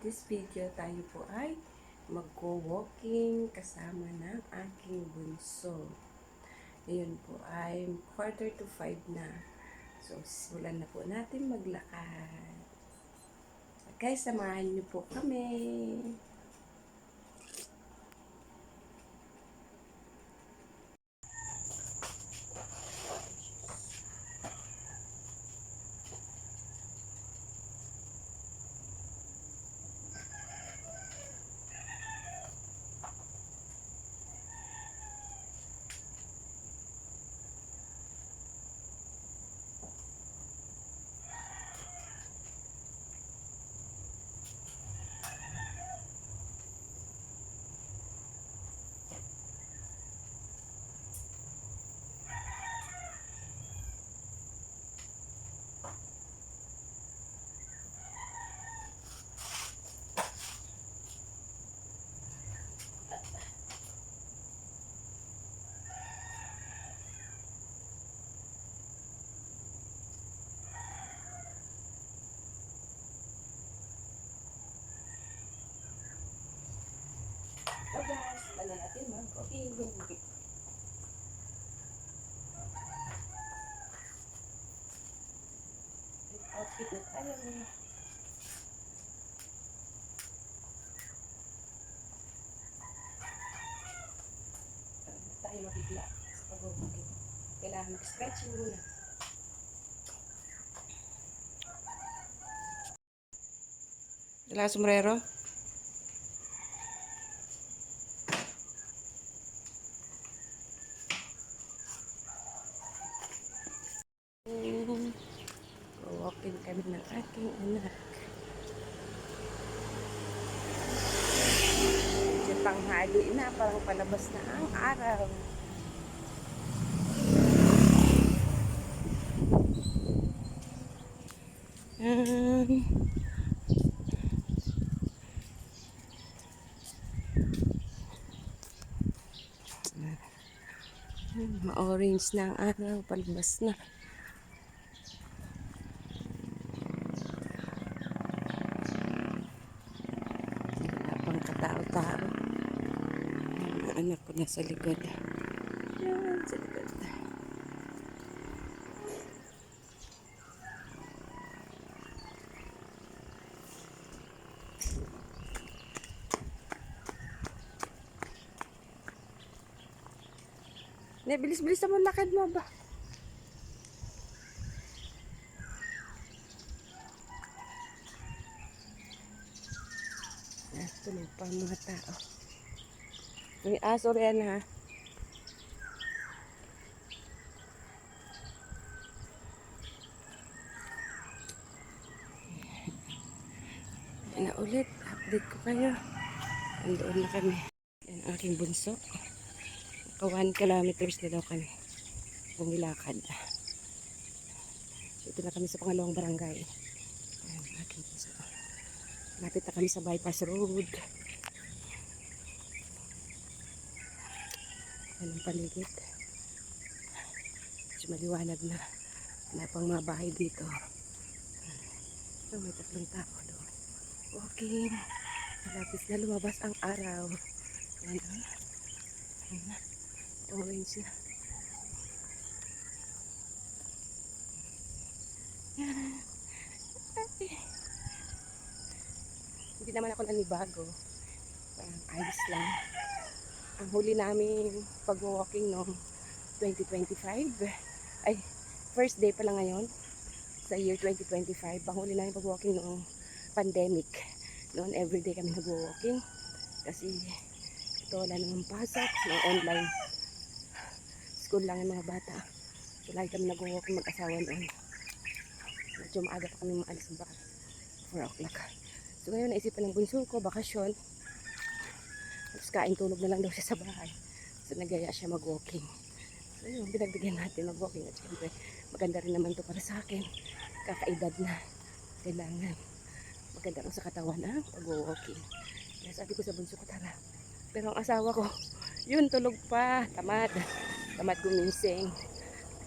this video, tayo po ay magko-walking kasama ng aking bunso. Ngayon po ay 4:45 na. So, simulan na po natin maglakad. Okay, samahan niyo po kami. So guys, wala natin mag-walking. Outfit na tayo. Tayo mabigla sa pag-walking. Kailangan mag-stretching muna. Dala sombrero. Walking kami ng aking anak. Medyo tanghali na, parang palabas na ang araw. Ma-orange na ang araw, palabas na. Wala pang katao-tao. Ang anak ko nasa likod. Yan, sa likod. Ne, bilis-bilis naman lakad mo ba? Tulog pa ang mga tao. May aso rin ha. Na ulit, update ko kayo. Andoon na kami. Yan ang aking bunso. 1 kilometers na daw kami bumilakad. So, ito na kami sa pangalawang barangay. Ayan, aking bunso. Lapit na kami sa bypass road. Anong paligid. So, maliwanag na. Wala pang mga bahay dito. So, may 3 tao doon. Walking. Malapit na lumabas ang araw. Ayan o. Ayan na. Orange na. Hindi naman ako nanibago. Ayos lang. Ang huli namin pag-walking noong 2025. Ay, first day pa lang ngayon. Sa year 2025. Ang huli namin pag-walking noong pandemic. Noon everyday kami nag-walking. Kasi ito wala namang pasok. May online school lang yung mga bata. So lagi kami nag-walking mag-asawa noon. Medyo maaga pa kami maalis ng baka 4 o'clock. So ngayon naisipan ng bunso ko, bakasyon. Tapos kain tulog na lang daw siya sa bahay. So nagaya siya mag-walking. So yun, pinagbigyan natin mag-walking. At syempre, maganda rin naman to para sa akin. Kakaedad na. Kailangan maganda rin sa katawan ang pag-walking. Kaya sabi ko sa bunso ko, tara. Pero ang asawa ko, yun, tulog pa. Tamad. Tamad gumising.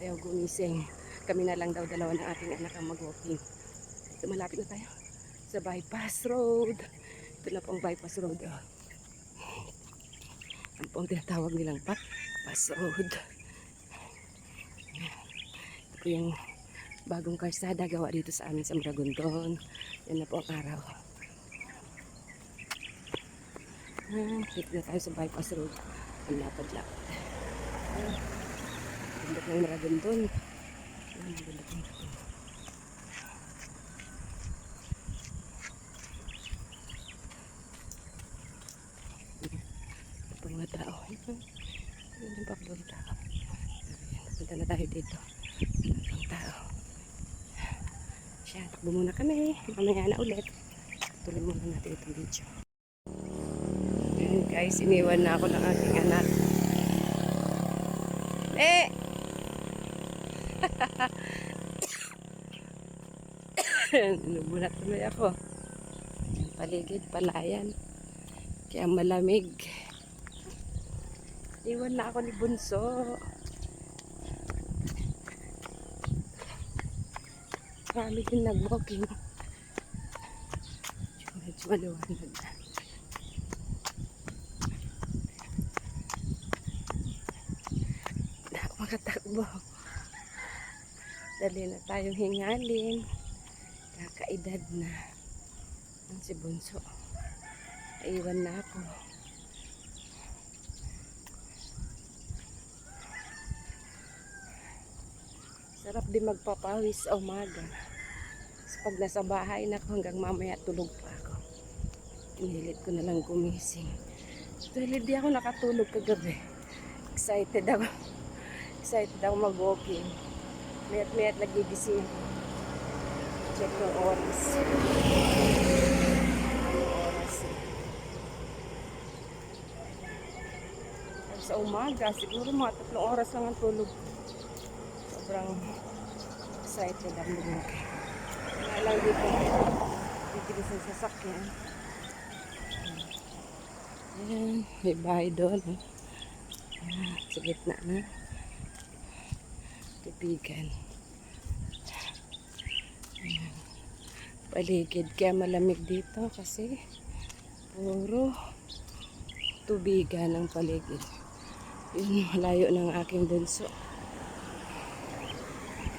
Ayaw gumising. Kami na lang daw dalawa ng ating anak ang mag-walking. So malapit na tayo sa bypass road. Ito na pong bypass road. Oh. Ang pong tinatawag nilang bypass road. Ito po yung bagong karsada gawa dito sa amin sa Maragondon. Yan na po ang araw. Dito na tayo sa bypass road. Ang lapad-lapad. Ganda ng Maragondon. Ang ganda ng Maragondon. Ito pa mga tao. Ito pa mga tao. Punta na tayo dito. Ang tao. Siya, takbo muna kami. Mamaya na ulit. Tuloy muna natin itong video. Ayan guys, iniwan na ako ng aking anak. Nabulat tuloy ako. Ang paligid, palayan. Kaya malamig. Iwan na ako ni Bunso. Marami din nag-walking. Medyo maliwanag na. Makatakbo. Dali na tayong hingalin. Kakaedad na. Ang si Bunso. Iwan na ako. Sarap din magpapawis sa umaga. Pag nasa bahay na ako hanggang mamaya tulog pa ako. Pinilit ko na lang gumising. Dahil di ako nakatulog kagabi. Excited ako. Excited ako mag-walking. Mayat-mayat nagigising ako. Check yung oras. Anong oras? Sa umaga, siguro mga 3 oras lang ang tulog. Sobrang excited ako mag-walking. Kaya lang dito, bibilis ang sasakyan. Ayan, may bahay doon. Ayan, sa gitna na. Tubigan. Ayan. Paligid, kaya malamig dito kasi puro tubigan ang paligid. Yun, malayo ng aking bunso.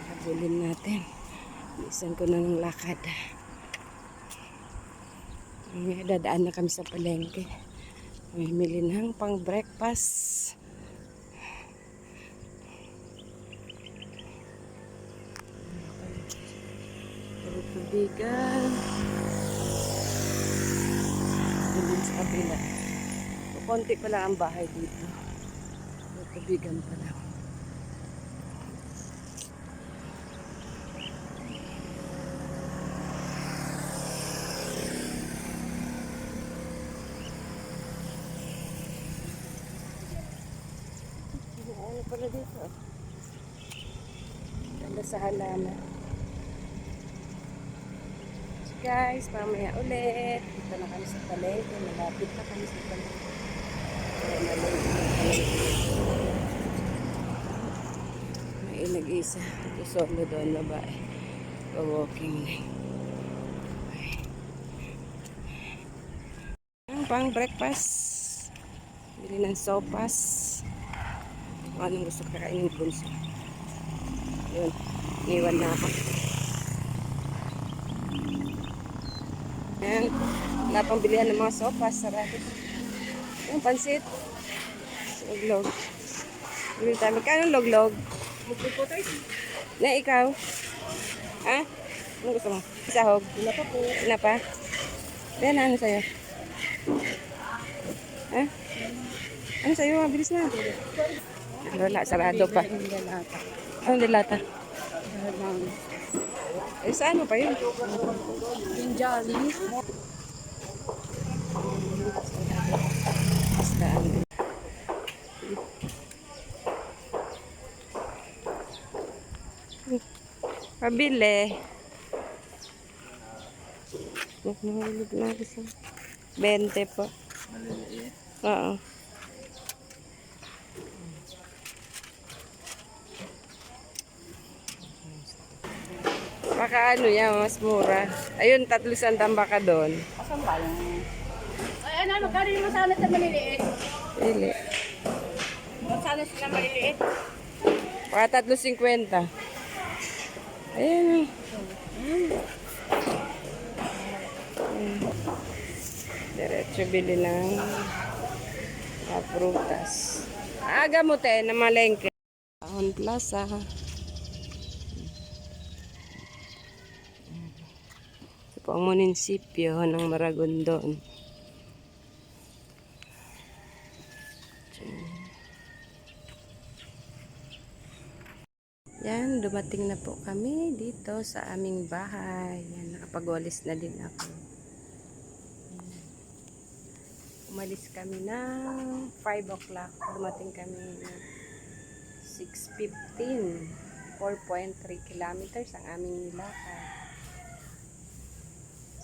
Habulin natin. Bilisan ko na ng lakad. Dadaan na kami sa palengke. Mamimili ng pang breakfast. Puro tubigan. Doon sa kabila. Konti pa lang ang bahay dito. Puro tubigan pa lang. Ano pala dito? Ganda sa halaman. So guys, mamaya ulit. Dito na kami sa palengke. Malapit na kami sa palengke. May nag-isa. Ito solo doon babae. Walking na. Ang pang breakfast. Bili ng sopas. Anong gusto kakainin ng Bunso. Yun, iwan na ako. Ayan, wala pang bilihan ng mga sopas. Sarado. Yung pansit. Loglog. Bili tayo. Magkano loglog? Na ikaw? Ha? Anong gusto mo? Isahog? Wala pa po. Wala pa? Ayan, ano sa'yo? Ha? Ano sa'yo? Bilis na. Wala, sarado pa. Anong dilata? Eh, saan mo pa yun? Yung Jolly. Saan? Pabili. Nahulog na gusto. 20 po. Maliliit. Oo. Baka ano yan, mas mura. Ayun, 300 baka doon. Asan ba yung na, magkano yung masalas na maliliit? Pili. Masalas na maliliit. Baka 3.50. Ayan. Diretso bili ng prutas. Aga mo te na malengke. Ahon Plaza. Ito po ang munisipyo ng Maragondon. Yan, dumating na po kami dito sa aming bahay. Yan, nakapagwalis na din ako. Umalis kami ng 5 o'clock. Dumating kami ng 6:15. 4.3 kilometers ang aming nilakad.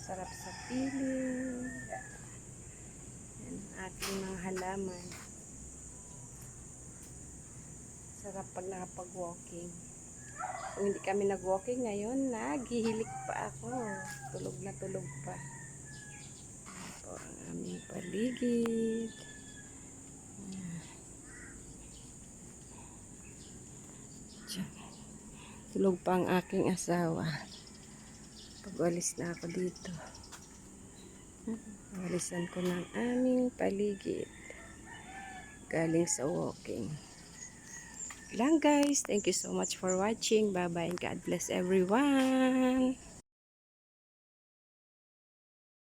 Sarap sa piling. Yan, ating mga halaman. Sarap pag nakapag-walking. Kung hindi kami nag-walking ngayon, naghihilik pa ako. Tulog na tulog pa. Ito ang aming paligid. Diyan. Tulog pa ang aking asawa. Pag-walis na ako dito. Walisan ko ng aming paligid. Galing sa walking. Lang guys, thank you so much for watching. Bye bye and God bless everyone.